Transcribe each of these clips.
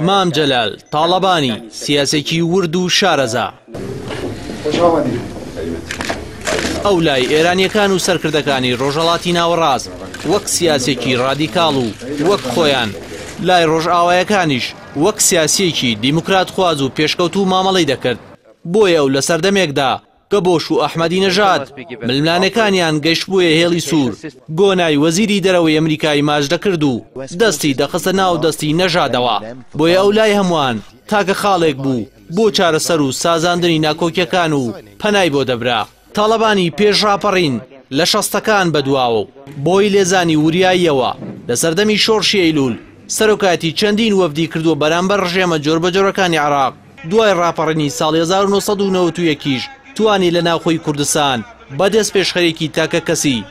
مام جەلال تاڵەبانی سیاسێکی ورد و شارەزا ئەو لای ئێرانیەکان و سەرکردەکانی ڕۆژهەڵاتی ناوەڕاست وەک سیاسێکی ڕادیکاڵ و وەک خۆیان لای ڕۆژئاوایەکانیش وەک سیاسێکی دیموکرات خواز و پێشکەوت و مامەڵەی دەکرد بۆیە ئەو لە سەردەمێکدا کە بۆش و ئەحمەدی نەژاد ململانەکانیان گەشت بوویە هێڵی سوور گۆنای وەزیری دەرەوەی ئەمریکای ماچ دەکرد و دەستی دەخستە ناو دەستی نەژادەوە بۆیە ئەو لای هەمووان تاکە خاڵێک بوو بۆ چارەسەر و سازاندنی ناکۆکیەکان و پەنای بۆ دەبرا تاڵەبانی پێش ڕاپەڕین لە شەستەکان بەدواوە بۆی لێزانی وریاییەوە لە سەردەمی شۆڕشی ئەیلول سەرۆکاتی چەندین وەفدی کردووە بەرامبەر ڕژێمە جۆربەجۆرەکانی عێراق دوای ڕاپەڕینی ساڵی 1991 توانی لە ناوخۆی کوردستان بەدەست پێشخەرێکی تاکە کەسی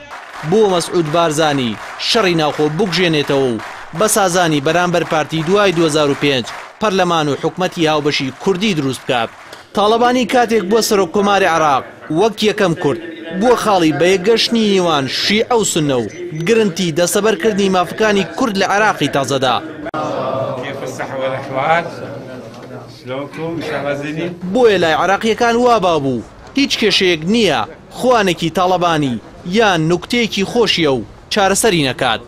بۆ مەسعود بارزانی شەڕی ناوخۆ بگژێنێتەوە و بە سازانی بەرامبەر پارتی دوای 2005 پەرلەمان و حکومەتی هاوبەشی کوردی دروست بکات تاڵەبانی کاتێک بۆ سەرۆک کۆماری عێراق وەک یەکەم کورد بۆ خاڵی بە یەکگەشتنی نێوان شیعە و سوننە و گرنتی دەسەبەرکردنی مافەکانی کورد لە عێراقی تازەدا بۆیە لای عێراقیەکان وابا بوو هیچ کێشەیەک نییە خوانێکی تاڵەبانی یان نوکتەیەکی خۆشیە و چارەسەری نەکات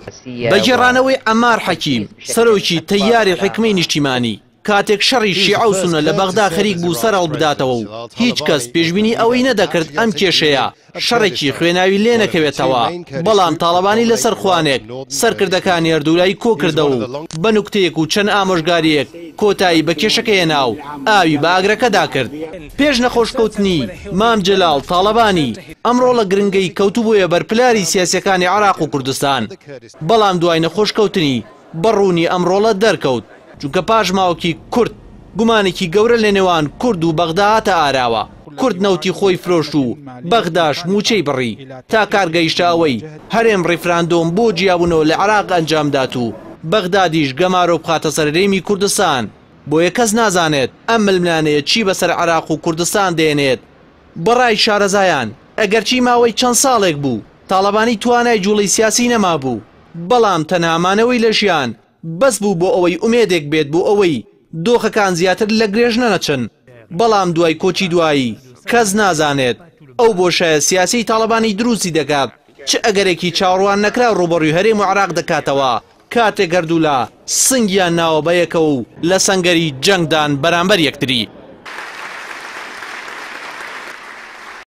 بەگێڕانەوەی ئەمار حەکیم سەرۆکی تەیاری حکمەی نیشتیمانی کاتێک شەڕی شیعە و سوننە لە بەغدا خەریک بوو سەرهەڵ بداتەوە و هیچ کەس پێشبینی ئەوەی نەدەکرد ئەم کێشەیە شەڕێکی خوێناوی لێ نەکەوێتەوە بەڵام تاڵەبانی لەسەر خوانێک سەرکردەکانی هەردوولای کۆ کردەوە و بە نوکتەیەک و چەند ئامۆژگاریەک کۆتایی بە کێشەکە هێنا و ئاوی بە ئاگرەکەدا کرد پێش نەخۆشکەوتنی مام جەلال تاڵەبانی ئەمڕۆ لە گرنگەی کەوتوبوویە بەرپلاری سیاسیەکانی عێراق و کوردستان بەڵام دوای نەخۆشکەوتنی بەڕوونی ئەمڕۆڵە دەرکەوت چونکە پاش ماوەکی کورد گومانێکی گەورە لە نێوان کورد و بەغدا هاتە ئاراوە کورد نەوتی خۆی فرۆشت و بەغداش موچەی بڕی تا کارگەیشتە ئەوەی هەرێم ڕیفراندۆم بۆ جیابوونەوە لە عێراق ئەنجامدات و بەغدادیش گەمارۆ بخاتە سەررێمی کوردستان بۆیە کەس نازانێت ئەم ململانەیە چی بەسەر عێراق و کوردستان دێنێت بەڕای شارەزایان ئەگەرچی ماوەی چەند ساڵێک بوو تاڵەبانی توانای جوڵی سیاسی نەما بوو بەڵام تەنامانەوەی لە ژیان بەس بوو بۆ ئەوەی ئومێدێک بێت بۆ ئەوەی دۆخەکان زیاتر لە گرێژ نەچن بەڵام دوای کۆچی دوایی کەس نازانێت ئەو بۆشایە سیاسی تاڵەبانی دروستی دەکات چ ئەگەرێکی چاوەڕوان نەکرا ڕوبەڕووی هەرێم و عێراق دەکاتەوە کاتێک گەردوولا سنگیان ناوە بەیەکەوە و لە سەنگەری جەنگدان بەرامبەر یەکتری